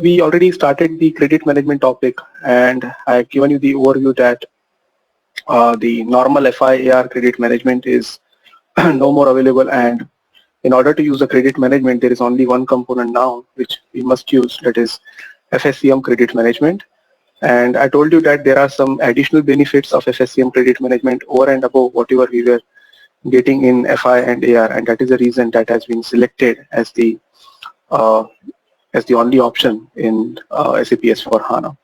we already started the credit management topic, and I've given you the overview that the normal FIAR credit management is no more available, and in order to use the credit management, there is only one component now which we must use, that is FSCM credit management. And I told you that there are some additional benefits of FSCM credit management over and above whatever we were getting in FI and AR, and that is the reason that has been selected uh, as the only option in SAP S/4HANA.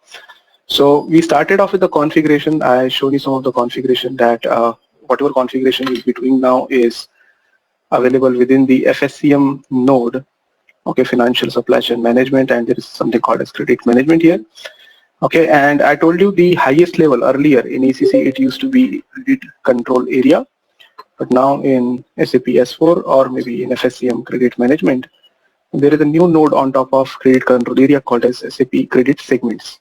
So we started off with the configuration. I showed you some of the configuration that whatever configuration we'll be doing now is available within the FSCM node, okay, financial supply chain management, and there is something called as credit management here. Okay, and I told you the highest level earlier in ECC, it used to be credit control area, but now in SAP S4 or maybe in FSCM credit management, there is a new node on top of credit control area called as SAP credit segments.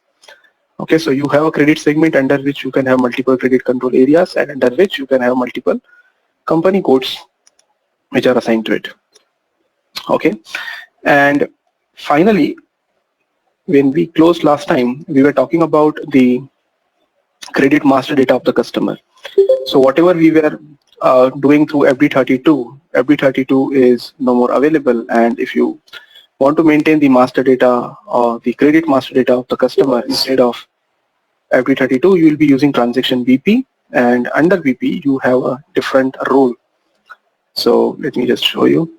Okay, so you have a credit segment under which you can have multiple credit control areas, and under which you can have multiple company codes which are assigned to it. Okay, and finally, when we closed last time, we were talking about the credit master data of the customer. So whatever we were doing through FD32 is no more available, and if you want to maintain the master data or the credit master data of the customer instead of FD32, you will be using transaction BP, and under BP you have a different role. So let me just show you.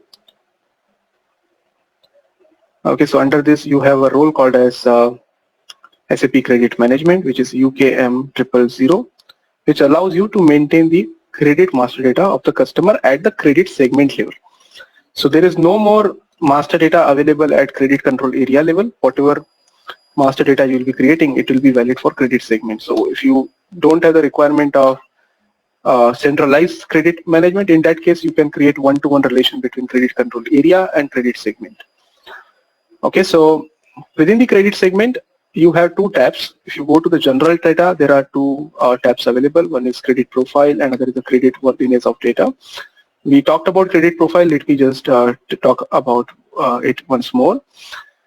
Okay, so under this you have a role called as SAP Credit Management, which is UKM000, which allows you to maintain the credit master data of the customer at the credit segment level. So there is no more master data available at credit control area level. Whatever master data you will be creating, it will be valid for credit segment. So if you don't have the requirement of centralized credit management, in that case you can create one-to-one relation between credit control area and credit segment. Okay, so within the credit segment you have two tabs. If you go to the general data, there are two tabs available. One is credit profile, and another is the credit worthiness of data. We talked about credit profile. Let me just talk about it once more.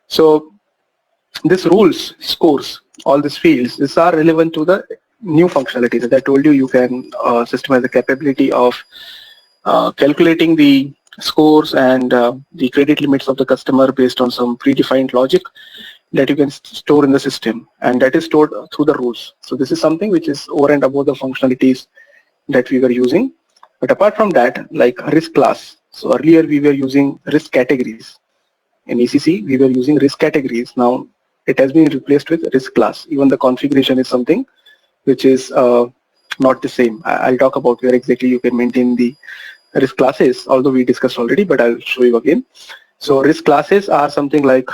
So this rules, scores, all these fields, these are relevant to the new functionalities. As I told you, you can system has the capability of calculating the scores and the credit limits of the customer based on some predefined logic that you can store in the system, and that is stored through the rules. So this is something which is over and above the functionalities that we were using. But apart from that, like risk class, so earlier we were using risk categories. In ECC, we were using risk categories. Now it has been replaced with risk class. Even the configuration is something which is not the same. I'll talk about where exactly you can maintain the risk classes, although we discussed already, but I'll show you again. So risk classes are something like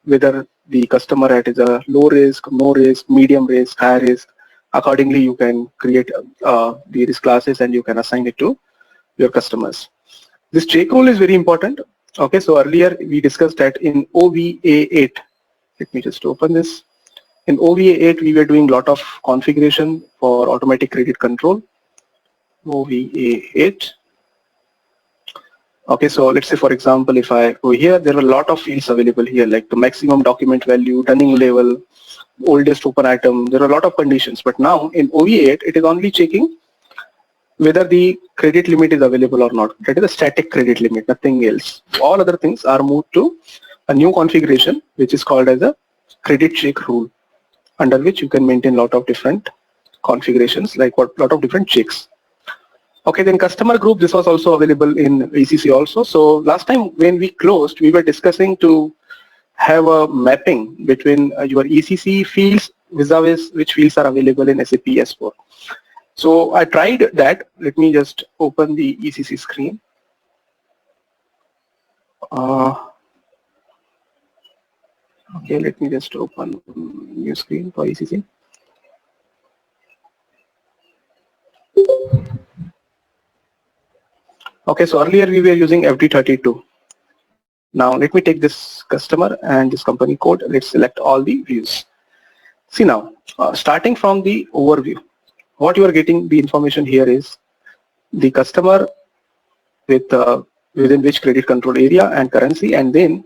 whether the customer is a low risk, no risk, medium risk, high risk. Accordingly, you can create the risk classes and you can assign it to your customers. This check rule is very important. Okay, so earlier we discussed that in OVA8. Let me just open this. In OVA8, we were doing a lot of configuration for automatic credit control. OVA8. Okay, so let's say, for example, if I go here, there are a lot of fields available here, like the maximum document value, dunning level, oldest open item. There are a lot of conditions, but now in OVA8, it is only checking whether the credit limit is available or not. That is a static credit limit, nothing else. All other things are moved to a new configuration, which is called as a credit check rule, under which you can maintain a lot of different configurations, like what lot of different checks. Okay, then customer group, this was also available in ECC also. So last time when we closed, we were discussing to have a mapping between your ECC fields vis-a-vis which fields are available in SAP S4. So I tried that. Let me just open the ECC screen. Okay, let me just open new screen for ECC. Okay, so earlier we were using FD32. Now let me take this customer and this company code. Let's select all the views. See now, starting from the overview, what you are getting the information here is the customer with within which credit control area and currency, and then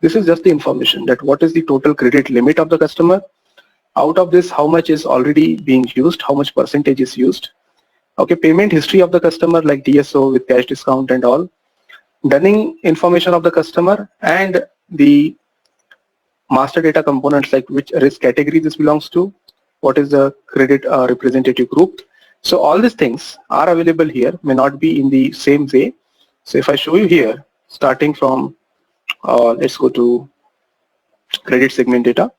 This is just the information that what is the total credit limit of the customer. Out of this, how much is already being used, how much percentage is used. Okay, payment history of the customer like DSO with cash discount and all. Dunning information of the customer and the master data components like which risk category this belongs to, what is the credit representative group. So all these things are available here, may not be in the same way. So if I show you here, starting from, let's go to credit segment data.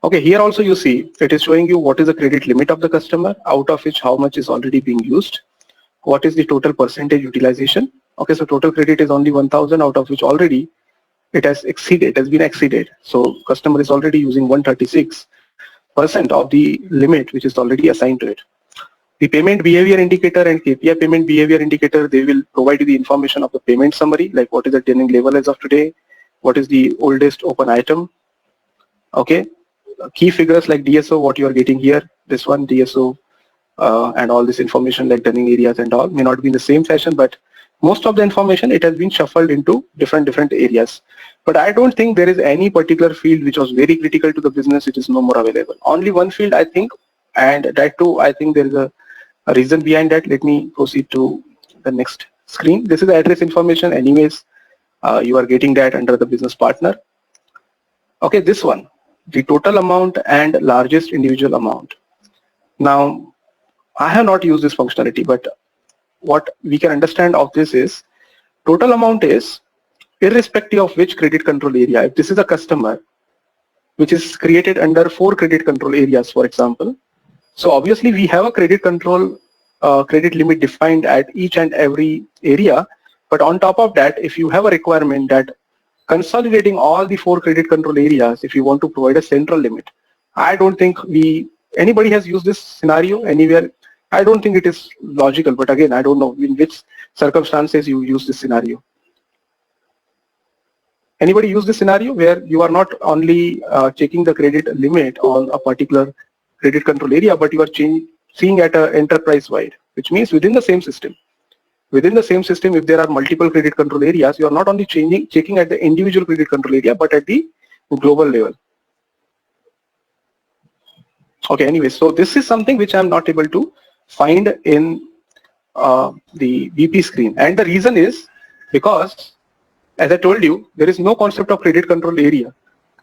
Okay, here also you see it is showing you what is the credit limit of the customer, out of which how much is already being used, what is the total percentage utilization. Okay, so total credit is only 1000, out of which already it has been exceeded. So customer is already using 136% of the limit which is already assigned to it. The payment behavior indicator and KPI payment behavior indicator, they will provide you the information of the payment summary, like what is the pending level as of today, what is the oldest open item. Okay, key figures like DSO, what you are getting here, this one DSO, and all this information like dunning areas and all may not be in the same fashion, but most of the information it has been shuffled into different areas. But I don't think there is any particular field which was very critical to the business which is no more available. Only one field I think, and that too I think there is a reason behind that. Let me proceed to the next screen. This is the address information. Anyways, you are getting that under the business partner. Okay, this one, the total amount and largest individual amount. Now, I have not used this functionality, but what we can understand of this is total amount is irrespective of which credit control area. If this is a customer which is created under 4 credit control areas, for example, so obviously we have a credit control credit limit defined at each and every area. But on top of that, if you have a requirement that consolidating all the 4 credit control areas, if you want to provide a central limit, I don't think anybody has used this scenario anywhere. I don't think it is logical, but again, I don't know in which circumstances you use this scenario. Anybody use this scenario where you are not only checking the credit limit on a particular credit control area, but you are seeing at an enterprise-wide, which means within the same system. Within the same system, if there are multiple credit control areas, you are not only checking at the individual credit control area, but at the global level. Okay, anyway, so this is something which I'm not able to find in the BP screen. And the reason is because, as I told you, there is no concept of credit control area.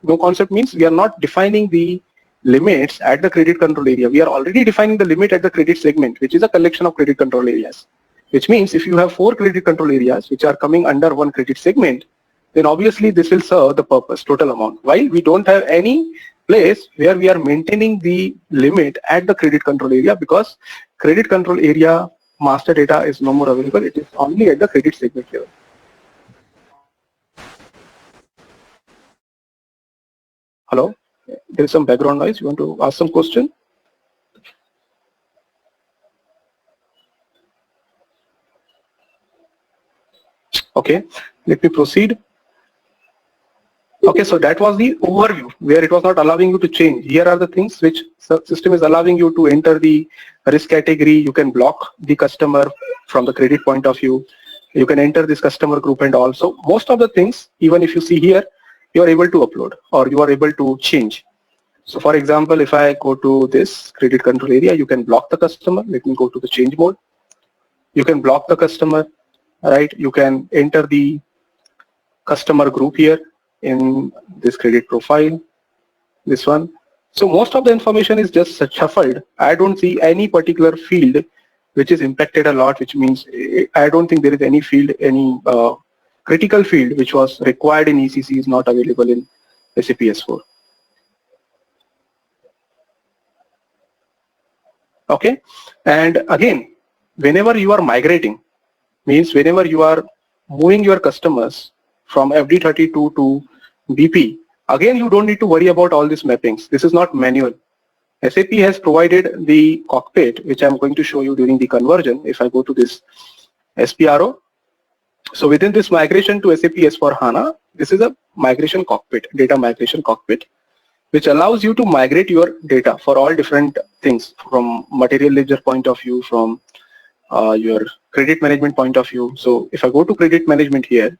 No concept means we are not defining the limits at the credit control area. We are already defining the limit at the credit segment, which is a collection of credit control areas. Which means if you have 4 credit control areas which are coming under one credit segment, then obviously this will serve the purpose, total amount. While we don't have any place where we are maintaining the limit at the credit control area, because credit control area master data is no more available. It is only at the credit segment level. Hello, there is some background noise. You want to ask some question? Okay, let me proceed. Okay, so that was the overview where it was not allowing you to change. Here are the things which the system is allowing you to enter the risk category. You can block the customer from the credit point of view. You can enter this customer group, and also most of the things, even if you see here, you are able to upload or you are able to change. So for example, if I go to this credit control area, you can block the customer. Let me go to the change mode. You can block the customer, right? You can enter the customer group here in this credit profile, this one. So most of the information is just shuffled. I don't see any particular field which is impacted a lot, which means I don't think there is any field, any critical field which was required in ECC is not available in SAP S4. Okay, and again, whenever you are migrating, means whenever you are moving your customers from FD32 to BP, again you don't need to worry about all these mappings. This is not manual. SAP has provided the cockpit, which I'm going to show you during the conversion. If I go to this SPRO, so within this migration to SAP S4HANA, this is a migration cockpit, data migration cockpit, which allows you to migrate your data for all different things, from material ledger point of view, from your credit management point of view. So if I go to credit management here,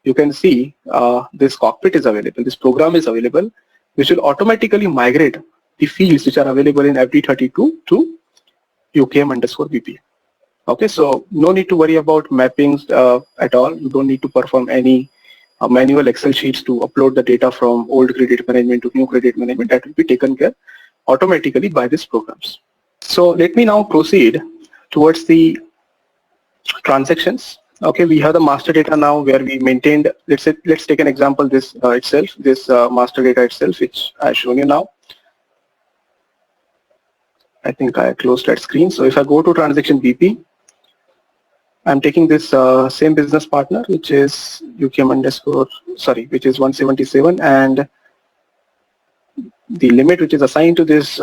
you can see this cockpit is available, this program is available, which will automatically migrate the fields which are available in FD32 to UKM_BP. Okay, so no need to worry about mappings at all. You don't need to perform any manual Excel sheets to upload the data from old credit management to new credit management. That will be taken care automatically by these programs. So let me now proceed towards the transactions. Okay, we have the master data now where we maintained, let's take an example, this master data itself, which I've shown you now. I think I closed that screen. So if I go to transaction BP, I'm taking this same business partner, which is which is 177, and the limit which is assigned to this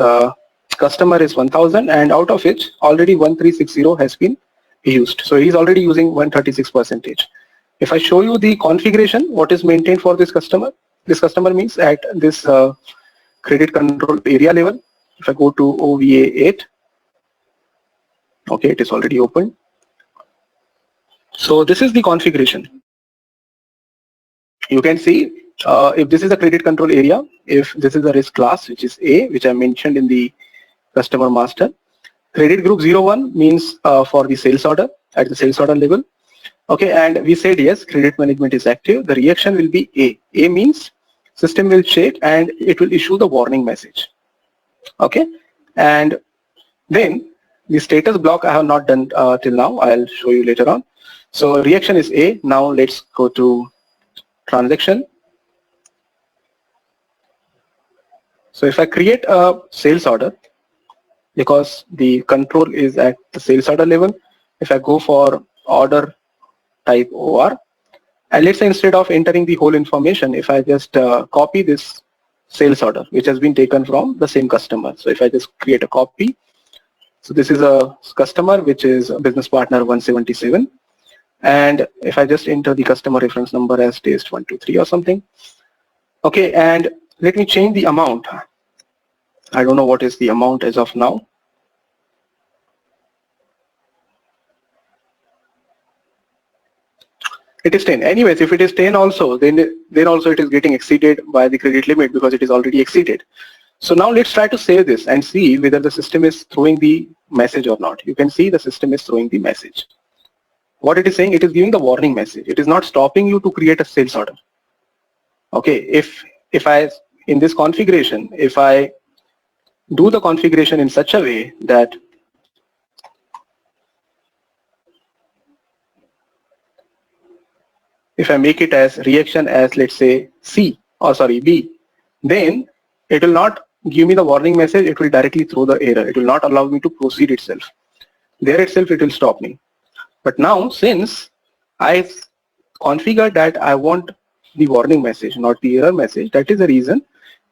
customer is 1000, and out of which already 1360 has been used. So he's already using 136%. If I show you the configuration, what is maintained for this customer means at this credit control area level. If I go to OVA 8, okay, it is already open. So this is the configuration. You can see if this is a credit control area, if this is a risk class, which is A, which I mentioned in the customer master. Credit group 01 means for the sales order at the sales order level. Okay, and we said yes, credit management is active. The reaction will be A. A means system will check and it will issue the warning message. Okay, and then the status block I have not done till now. I'll show you later on. So reaction is A. Now let's go to transaction. So if I create a sales order, because the control is at the sales order level, if I go for order type OR, and let's say instead of entering the whole information, if I just copy this sales order which has been taken from the same customer. So if I just create a copy, so this is a customer which is a business partner 177, and if I just enter the customer reference number as taste123 or something, okay, and let me change the amount. I don't know what is the amount as of now. It is 10. Anyways, if it is 10 also, then also it is getting exceeded by the credit limit because it is already exceeded. So now let's try to save this and see whether the system is throwing the message or not. You can see the system is throwing the message. What it is saying, it is giving the warning message. It is not stopping you to create a sales order. Okay, if I, in this configuration, if I do the configuration in such a way that if I make it as reaction as, let's say, B, then it will not give me the warning message. It will directly throw the error. It will not allow me to proceed itself. There itself it will stop me. But now, since I configured that I want the warning message, not the error message, that is the reason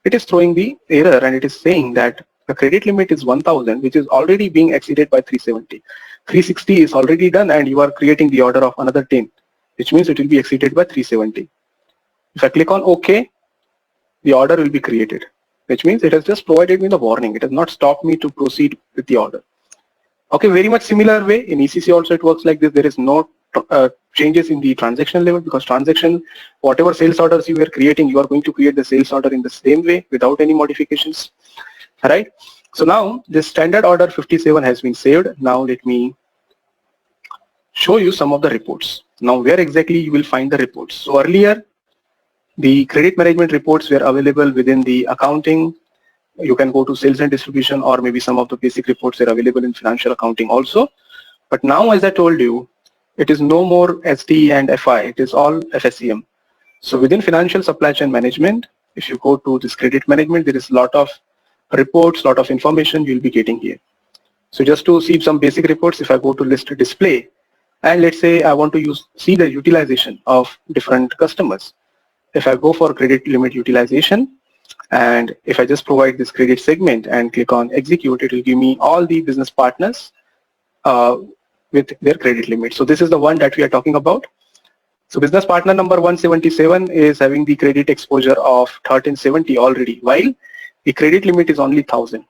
it is throwing the error, and it is saying that the credit limit is 1000, which is already being exceeded by 370. 360 is already done, and you are creating the order of another 10, which means it will be exceeded by 370. If I click on OK, the order will be created, which means it has just provided me the warning. It has not stopped me to proceed with the order. Okay, very much similar way in ECC also it works like this. There is no changes in the transaction level, because transaction, whatever sales orders you were creating, you are going to create the sales order in the same way without any modifications. All right. So now this standard order 57 has been saved. Now let me show you some of the reports. Now where exactly you will find the reports. So earlier the credit management reports were available within the accounting. You can go to sales and distribution, or maybe some of the basic reports are available in financial accounting also. But now, as I told you, it is no more SD and FI, it is all FSCM. So within financial supply chain management, if you go to this credit management, there is a lot of reports, lot of information you'll be getting here. So just to see some basic reports, if I go to list display, and let's say I want to see the utilization of different customers. If I go for credit limit utilization, and if I just provide this credit segment and click on execute, it will give me all the business partners with their credit limit. So this is the one that we are talking about. So business partner number 177 is having the credit exposure of 1370 already, while the credit limit is only 1000.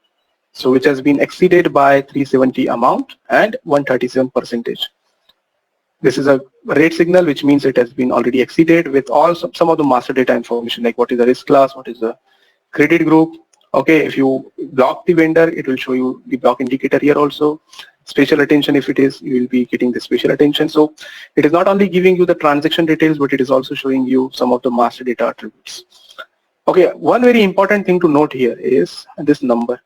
So which has been exceeded by 370 amount and 137%. This is a red signal, which means it has been already exceeded with all some of the master data information, like what is the risk class, what is the credit group. Okay, if you block the vendor, it will show you the block indicator here also. Special attention, if it is, you will be getting the special attention. So it is not only giving you the transaction details, but it is also showing you some of the master data attributes. Okay, one very important thing to note here is this number.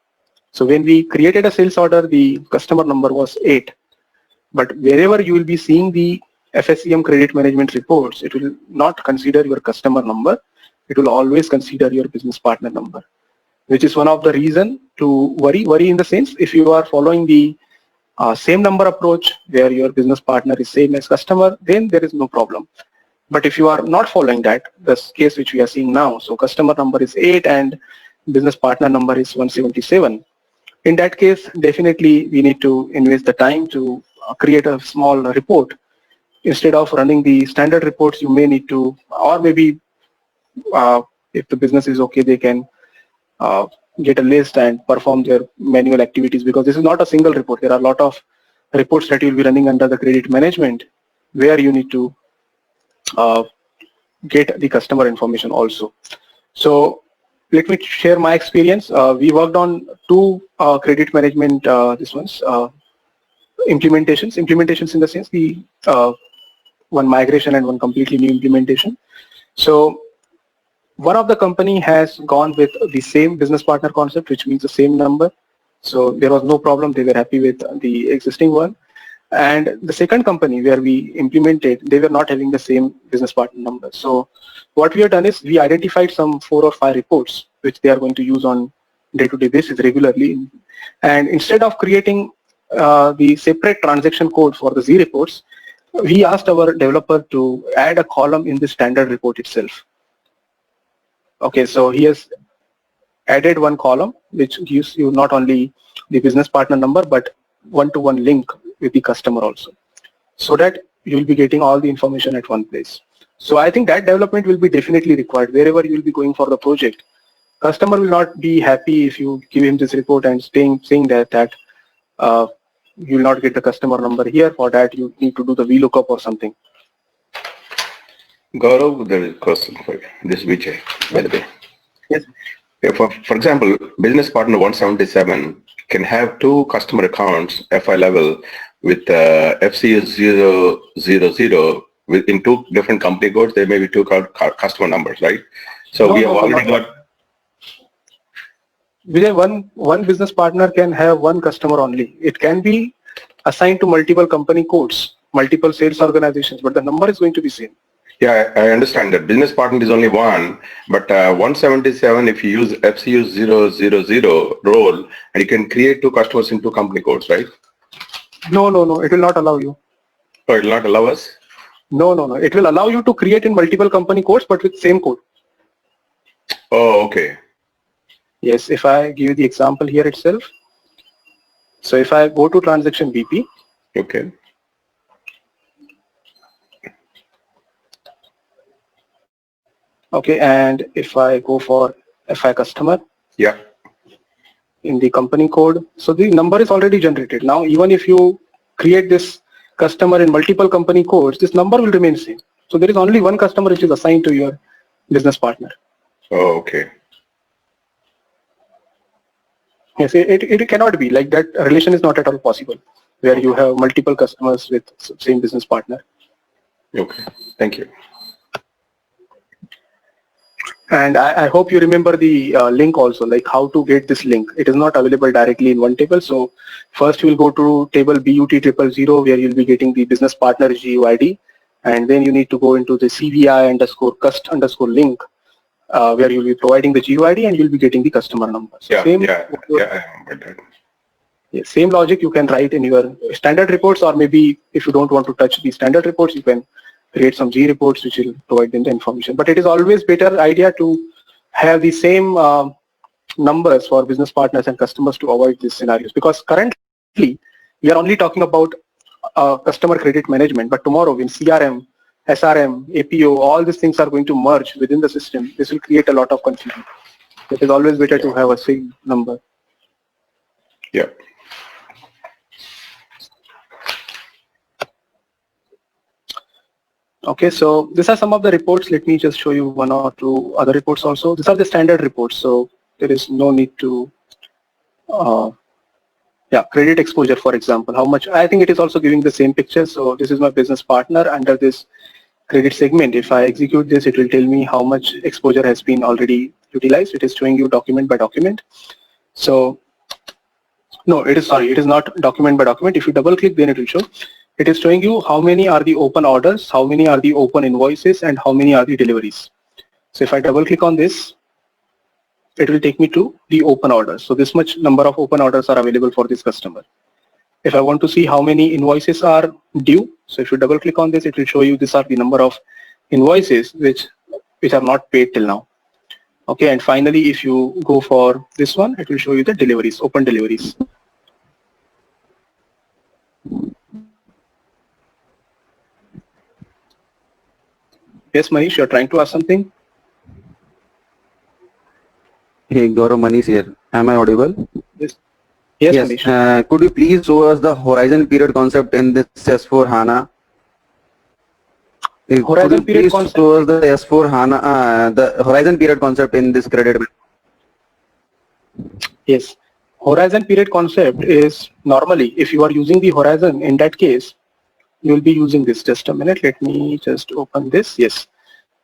So when we created a sales order, the customer number was 8. But wherever you will be seeing the FSCM credit management reports, it will not consider your customer number. It will always consider your business partner number, which is one of the reason to worry in the sense, if you are following the same number approach where your business partner is same as customer, then there is no problem. But if you are not following that, this case which we are seeing now, so customer number is 8 and business partner number is 177. In that case, definitely we need to invest the time to create a small report. Instead of running the standard reports, you may need to, or maybe if the business is okay, they can get a list and perform their manual activities, because this is not a single report. There are a lot of reports that you will be running under the credit management where you need to get the customer information also. So let me share my experience. We worked on 2 credit management, implementations in the sense the one migration and one completely new implementation. So one of the company has gone with the same business partner concept, which means the same number. So there was no problem. They were happy with the existing one. And the second company where we implemented, they were not having the same business partner number. So what we have done is we identified some 4 or 5 reports which they are going to use on day-to-day basis regularly. And instead of creating the separate transaction code for the Z reports, we asked our developer to add a column in the standard report itself. Okay, so he has added one column which gives you not only the business partner number but one-to-one link with the customer also, so that you will be getting all the information at one place. So I think that development will be definitely required wherever you will be going for the project. Customer will not be happy if you give him this report and saying that you will not get the customer number here. For that you need to do the VLOOKUP or something. Gaurav, there is a question for you. This is Vijay, by the way. Yes. For example, business partner 177 can have 2 customer accounts FI level with FCS 000 in 2 different company codes. There may be 2 customer numbers, right? So we have already got. Vijay, one business partner can have 1 customer only. It can be assigned to multiple company codes, multiple sales organizations, but the number is going to be same. Yeah, I understand that business partner is only 1, but 177, if you use FCU 000 role, and you can create 2 customers in 2 company codes, right? No, it will not allow you. Oh, it will not allow us? No. It will allow you to create in multiple company codes, but with same code. Oh, okay. Yes, if I give you the example here itself. So if I go to transaction BP. Okay. Okay, and if I go for FI customer. Yeah. In the company code, so the number is already generated. Now, even if you create this customer in multiple company codes, this number will remain same. So there is only 1 customer which is assigned to your business partner. Oh, okay. Yes, it cannot be like that. Relation is not at all possible where you have multiple customers with same business partner. Okay, thank you. And I hope you remember the link also, like how to get this link. It is not available directly in one table. So first you will go to table BUT000 where you'll be getting the business partner GUID, and then you need to go into the CVI_cust_link where you'll be providing the GUID and you'll be getting the customer number. So I remember that. Yeah, same logic you can write in your standard reports, or maybe if you don't want to touch the standard reports, you can create some G reports which will provide them the information. But it is always better idea to have the same numbers for business partners and customers to avoid these scenarios, because currently we are only talking about customer credit management, but tomorrow in CRM, SRM, APO, all these things are going to merge within the system. This will create a lot of confusion. It is always better to have a same number. Yeah. Okay, so these are some of the reports. Let me just show you one or two other reports also. These are the standard reports, so there is no need to, yeah, credit exposure, for example, how much, I think it is also giving the same picture. So this is my business partner under this credit segment. If I execute this, it will tell me how much exposure has been already utilized. It is showing you document by document. So no, it is, sorry, it is not document by document. If you double click, then it will show. It is showing you how many are the open orders, how many are the open invoices, and how many are the deliveries. So if I double click on this, it will take me to the open orders. So this much number of open orders are available for this customer. If I want to see how many invoices are due, so if you double click on this, it will show you these are the number of invoices which are not paid till now. Okay, and finally, if you go for this one, it will show you the deliveries, open deliveries. Yes, Manish, you're trying to ask something? Hey, Gaurav, Manish here. Am I audible? Yes. Yes, Yes. Manish. Could you please show us the horizon period concept in this S4 HANA? Could Horizon you period please concept. show us the S4 HANA, the horizon period concept in this credit? Yes. Horizon period concept is normally, if you are using the horizon, in that case, you will be using this. Just a minute. Let me just open this. Yes.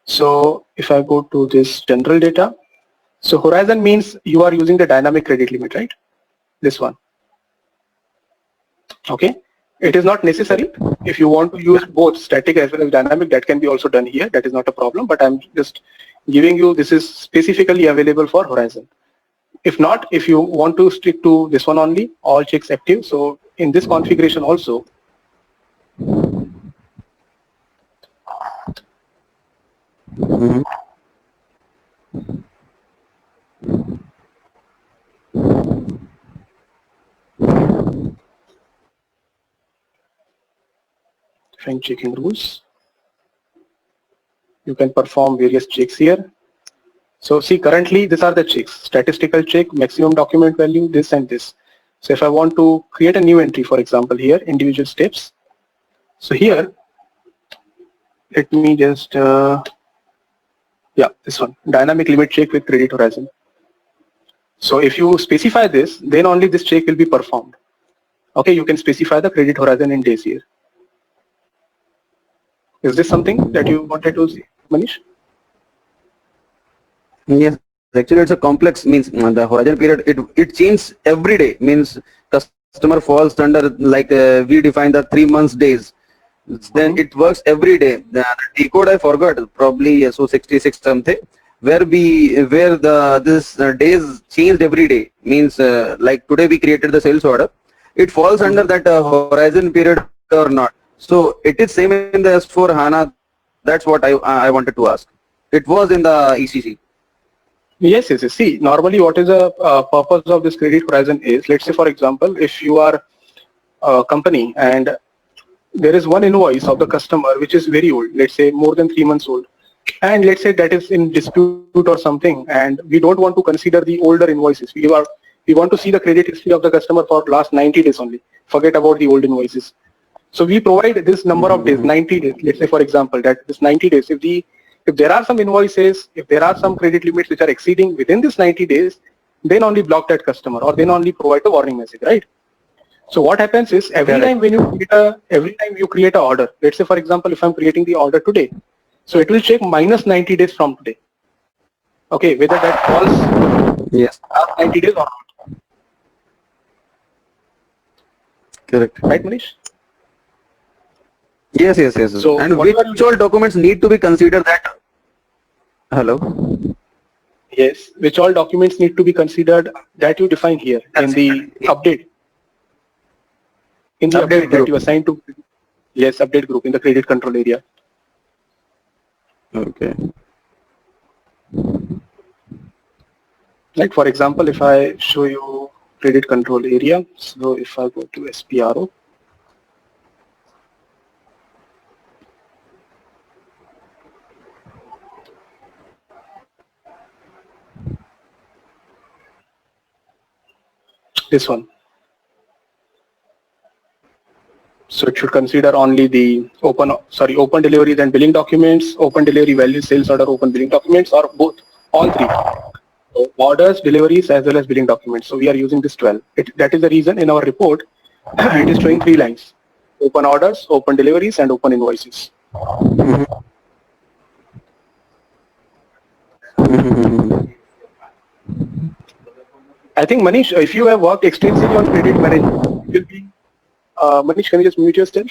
So if I go to this general data, so horizon means you are using the dynamic credit limit, right? This one. Okay. It is not necessary. If you want to use both static as well as dynamic, that can be also done here. That is not a problem, but I'm just giving you, this is specifically available for horizon. If not, if you want to stick to this one only, all checks active. So in this configuration also, Mhm. if I'm checking rules, you can perform various checks here. So see, currently these are the checks: statistical check, maximum document value, this and this. So if I want to create a new entry, for example, here, individual steps. So here, let me just, yeah, this one, dynamic limit check with credit horizon. So if you specify this, then only this check will be performed. Okay, you can specify the credit horizon in days here. Is this something that you wanted to see, Manish? Yes, actually it's a complex means the horizon period, it changes every day means customer falls under like we define the 3 months days. Then Mm-hmm. it works every day. The T code I forgot, probably so 66 something, where the this days changed every day means like today we created the sales order, it falls under Mm-hmm. that horizon period or not. So it is same in the S4 HANA. That's what I wanted to ask. It was in the ECC. Yes, yes, yes. See, normally what is the purpose of this credit horizon is, let's say for example, if you are a company and there is one invoice of the customer which is very old, let's say more than 3 months old, and let's say that is in dispute or something, and we don't want to consider the older invoices. We want to see the credit history of the customer for last 90 days only. Forget about the old invoices. So we provide this number of days, 90 days. Let's say, for example, that this 90 days, if there are some invoices, if there are some credit limits which are exceeding within this 90 days, then only block that customer or then only provide the warning message, right? So what happens is Correct. every time you create an order, let's say, for example, if I'm creating the order today, so it will check minus 90 days from today. Okay, whether that falls Yes, last 90 days or not, correct. right, Manish? Yes, yes, yes. So And which whatever all you, documents need to be considered that? Hello? yes, which all documents need to be considered that you define here Considered. in the Update update that group. you assign to, yes, update group in the credit control area. Okay. Like for example, if I show you credit control area, so if I go to SPRO, this one. So it should consider only the open deliveries and billing documents, open delivery value, sales order, open billing documents, or both, all three. So orders, deliveries, as well as billing documents. So we are using this 12. That is the reason in our report, it is showing 3 lines: open orders, open deliveries, and open invoices. I think Manish, if you have worked extensively on credit management, you'll be, Manish, can you just mute yourself?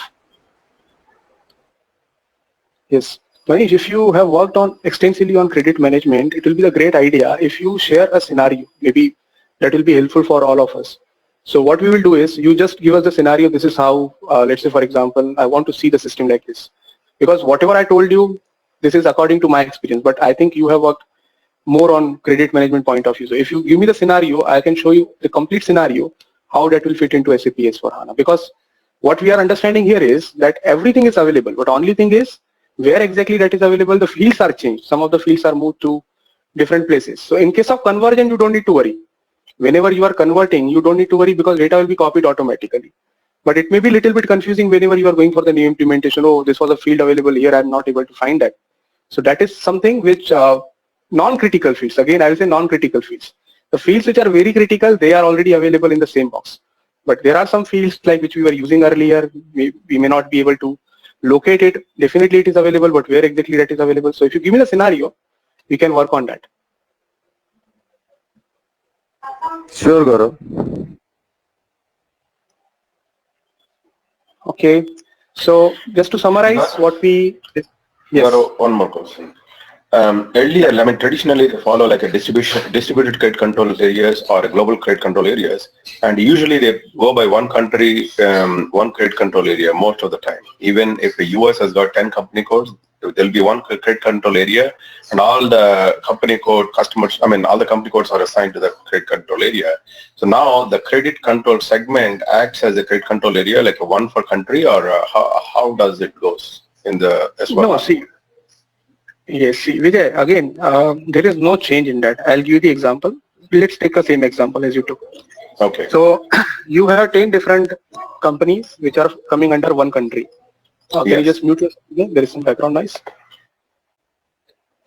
Yes. Manish, if you have worked on extensively on credit management, it will be a great idea if you share a scenario. Maybe that will be helpful for all of us. So what we will do is you just give us the scenario. This is how, let's say, for example, I want to see the system like this. Because whatever I told you, this is according to my experience, but I think you have worked more on credit management point of view. So if you give me the scenario, I can show you the complete scenario, how that will fit into SAP S/4HANA. Because what we are understanding here is that everything is available, but only thing is where exactly that is available, the fields are changed. Some of the fields are moved to different places. So in case of conversion, you don't need to worry. Whenever you are converting, you don't need to worry because data will be copied automatically. But it may be a little bit confusing whenever you are going for the new implementation. Oh, this was a field available here, I'm not able to find that. So that is something which non-critical fields, again I will say non-critical fields. The fields which are very critical, they are already available in the same box. But there are some fields like which we were using earlier, we may not be able to locate it. Definitely it is available, but where exactly that is available. So if you give me the scenario, we can work on that. Sure, Gaurav. Okay. So just to summarize what we, yes. Gaurav, one more question. Earlier, I mean, traditionally they follow like a distributed credit control areas or a global credit control areas, and usually they go by one country, one credit control area most of the time. Even if the US has got 10 company codes, there'll be one credit control area, and all the company code customers, I mean, all the company codes are assigned to the credit control area. So now the credit control segment acts as a credit control area, like a one for country, or how does it goes in the S1? No, see. Yes, see, Vijay, again, there is no change in that. I'll give you the example. Let's take the same example as you took. Okay. So you have 10 different companies which are coming under one country. Can you just mute yourself again? There is some background noise.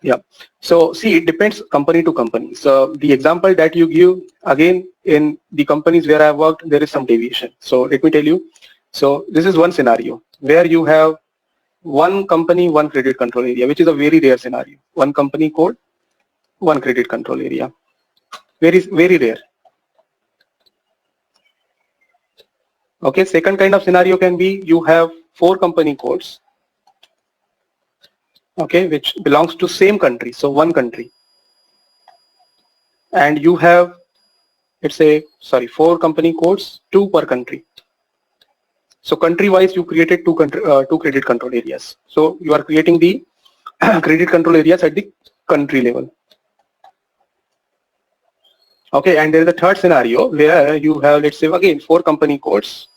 Yeah. So see, it depends company to company. So the example that you give, again, in the companies where I worked, there is some deviation. So let me tell you. So this is one scenario where you have one company, one credit control area, which is a very rare scenario. One company code, one credit control area. Very rare. Okay, second kind of scenario can be you have 4 company codes, okay, which belongs to same country, so one country. And you have, let's say, 4 company codes, 2 per country. So country-wise, you created two credit control areas. So you are creating the credit control areas at the country level. Okay, and there is a third scenario where you have, let's say, again, 4 company codes.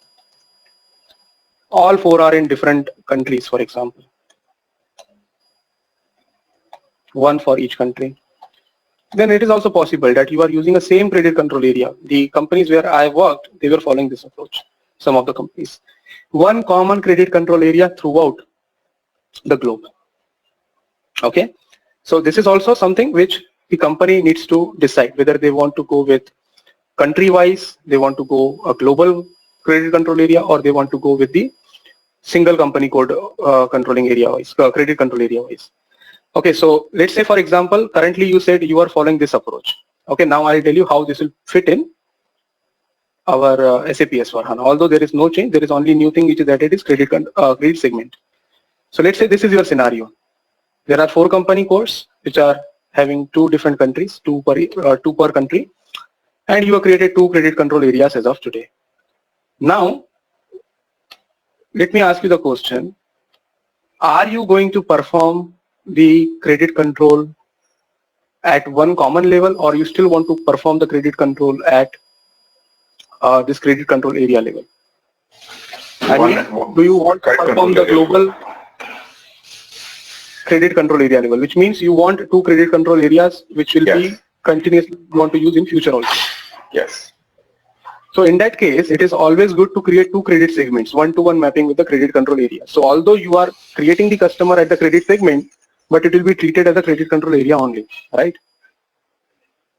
All 4 are in different countries, for example. One for each country. Then it is also possible that you are using the same credit control area. The companies where I worked, they were following this approach. Some of the companies. One common credit control area throughout the globe. Okay. So this is also something which the company needs to decide whether they want to go with country-wise, they want to go a global credit control area, or they want to go with the single company code controlling area wise, credit control area wise. Okay, so let's say, for example, currently you said you are following this approach. Okay, now I'll tell you how this will fit in our SAP S/4HANA. Although there is no change, there is only new thing which is added is credit segment. So let's say this is your scenario. There are 4 company codes which are having 2 different countries, 2 per country, and you have created 2 credit control areas as of today. Now, let me ask you the question: are you going to perform the credit control at one common level, or you still want to perform the credit control at this credit control area level? I mean, do you want to perform the global credit control area level, which means you want 2 credit control areas which will be continuously want to use in future also? Yes. So in that case, it is always good to create two credit segments, one-to-one mapping with the credit control area. So although you are creating the customer at the credit segment, but it will be treated as a credit control area only, right?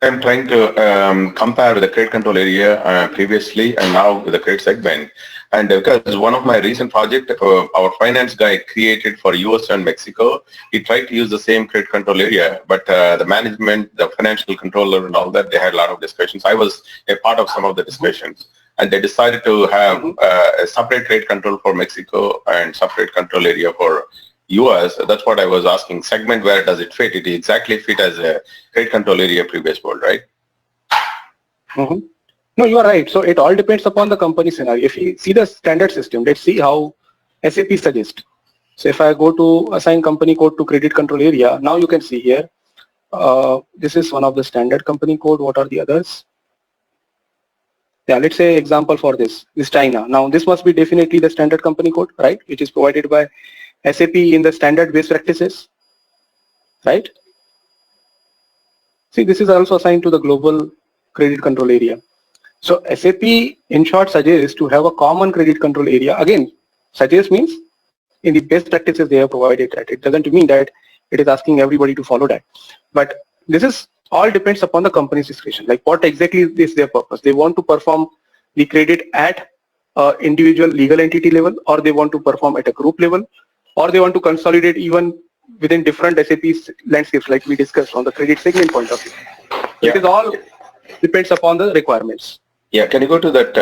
I'm trying to compare with the credit control area previously and now with the credit segment. And because one of my recent project, our finance guy created for US and Mexico, he tried to use the same credit control area, but the management, the financial controller and all that, they had a lot of discussions. I was a part of some of the discussions. And they decided to have a separate credit control for Mexico and separate control area for US. That's what I was asking. Segment, where does it fit? It exactly fit as a credit control area previous world, right? No, you are right. So it all depends upon the company scenario. If you see the standard system, let's see how SAP suggests. So if I go to assign company code to credit control area, now you can see here, this is one of the standard company code. What are the others? Yeah, let's say example for this is China. Now this must be definitely the standard company code, right? Which is provided by SAP in the standard best practices, right? See, this is also assigned to the global credit control area. So SAP in short suggests to have a common credit control area. Again, suggest means in the best practices they have provided that. It doesn't mean that it is asking everybody to follow that. But this is all depends upon the company's discretion. Like what exactly is their purpose? They want to perform the credit at individual legal entity level, or they want to perform at a group level, or they want to consolidate even within different SAP landscapes like we discussed on the credit segment point of view. Yeah. It is all depends upon the requirements. Yeah, can you go to that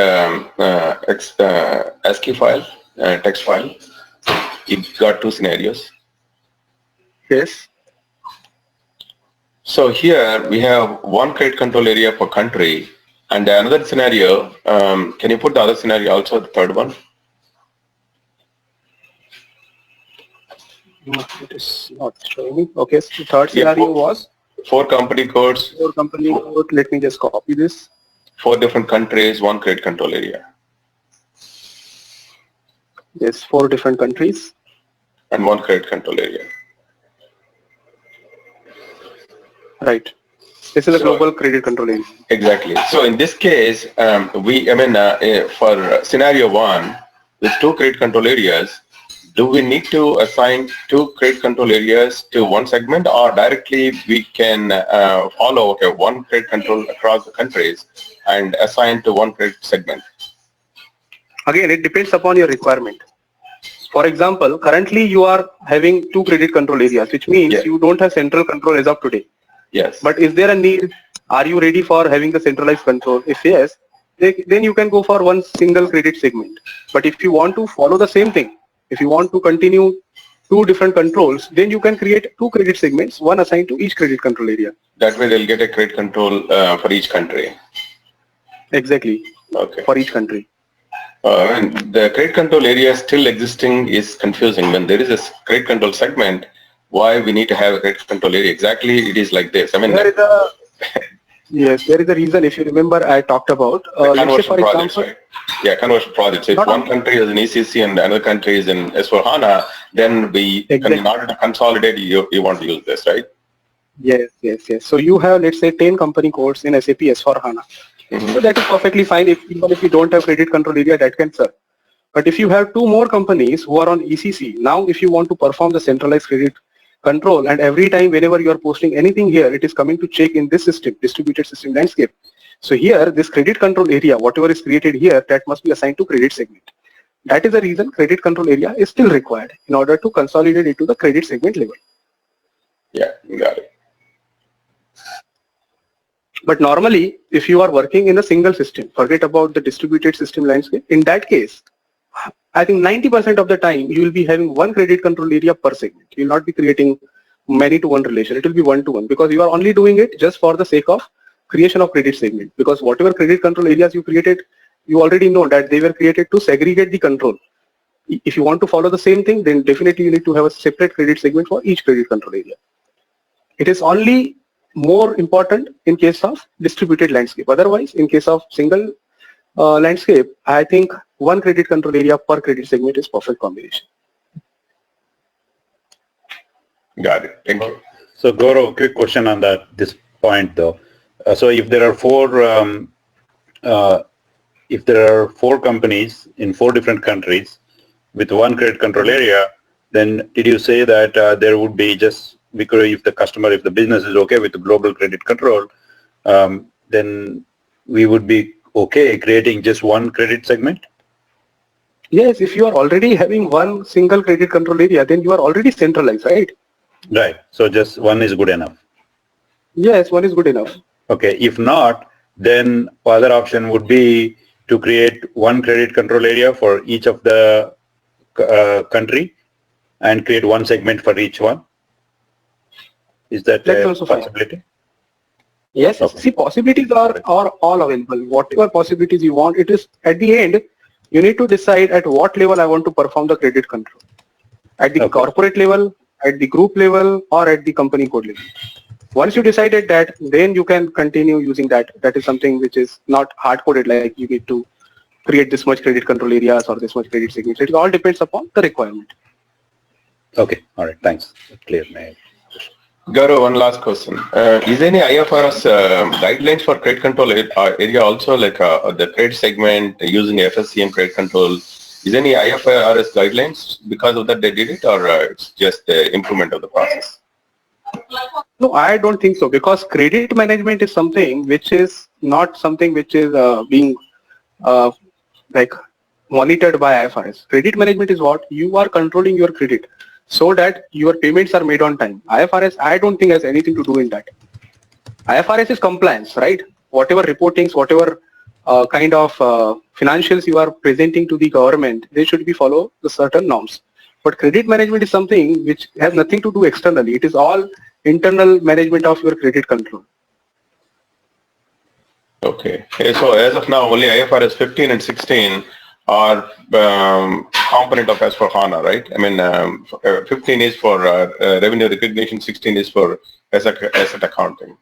ASCII file, text file? It got two scenarios. Yes. So here we have one credit control area per country, and another scenario. Can you put the other scenario also, the third one? No, it is not showing me. Okay, so the third scenario was 4 company codes, 4 company code. Let me just copy this. 4 different countries, 1 credit control area. Yes, 4 different countries. And 1 credit control area. Right. This is a global credit control area. Exactly. So in this case, for scenario 1, with 2 credit control areas, do we need to assign 2 credit control areas to one segment, or directly we can follow 1 credit control across the countries and assign to 1 credit segment? Again, it depends upon your requirement. For example, currently you are having 2 credit control areas, which means you don't have central control as of today. Yes. But is there a need? Are you ready for having the centralized control? If yes, then you can go for 1 single credit segment. But if you want to follow the same thing, if you want to continue 2 different controls, then you can create 2 credit segments, 1 assigned to each credit control area. That way they'll get a credit control for each country. Exactly. Okay. For each country. And the credit control area still existing is confusing. When there is a credit control segment, why we need to have a credit control area? Exactly, it is like this. I mean, there is a yes, there is a reason. If you remember, I talked about conversion let's say, for projects, example, right? Yeah, conversion projects. If Not one country is in ECC and another country is in S4HANA, then we, in order to consolidate, you want to use this, right? Yes. So you have, let's say, 10 company codes in SAP S4HANA. So that is perfectly fine. Even if you don't have credit control area, that can serve. But if you have 2 more companies who are on ECC, now if you want to perform the centralized credit control, and every time whenever you are posting anything here, it is coming to check in this system, distributed system landscape. So here, this credit control area, whatever is created here, that must be assigned to credit segment. That is the reason credit control area is still required in order to consolidate it to the credit segment level. Yeah, got it. But normally, if you are working in a single system, forget about the distributed system landscape. In that case, I think 90% of the time you will be having 1 credit control area per segment. You will not be creating many to one relation. It will be 1-to-1 because you are only doing it just for the sake of creation of credit segment. Because whatever credit control areas you created, you already know that they were created to segregate the control. If you want to follow the same thing, then definitely you need to have a separate credit segment for each credit control area. It is only more important in case of distributed landscape. Otherwise, in case of single landscape, I think 1 credit control area per credit segment is perfect combination. Got it. Thank you. So Gaurav, quick question on this point though. So if there are 4 if there are 4 companies in 4 different countries with one credit control area, then did you say that there would be just, because if the business is okay with the global credit control, then we would be okay creating just one credit segment? Yes, if you are already having one single credit control area, then you are already centralized, right? Right. So just one is good enough. Yes, one is good enough. Okay. If not, then other option would be to create one credit control area for each of the country and create one segment for each one. Is that That's a also fine. possibility? Yes, Okay. see, possibilities are all available. Whatever possibilities you want, it is at the end, you need to decide at what level I want to perform the credit control. At the Okay. corporate level, at the group level, or at the company code level. Once you decided that, then you can continue using that. That is something which is not hard-coded, like you need to create this much credit control areas or this much credit segments. It all depends upon the requirement. Okay. All right. Thanks. Clear. Gaurav, one last question. Is any IFRS guidelines for credit control area also, like the credit segment using FSC and credit control? Is any IFRS guidelines because of that they did it, or it's just the improvement of the process? No, I don't think so, because credit management is something which is not something which is being like monitored by IFRS. Credit management is what you are controlling your credit so that your payments are made on time. IFRS, I don't think has anything to do in that. IFRS is compliance, right? Whatever reportings, whatever kind of financials you are presenting to the government, they should be follow the certain norms. But credit management is something which has nothing to do externally. It is all internal management of your credit control. Okay. So as of now, only IFRS 15 and 16 are component of S/4HANA, right? I mean, 15 is for revenue recognition, 16 is for asset accounting.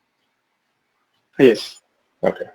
Yes. Okay.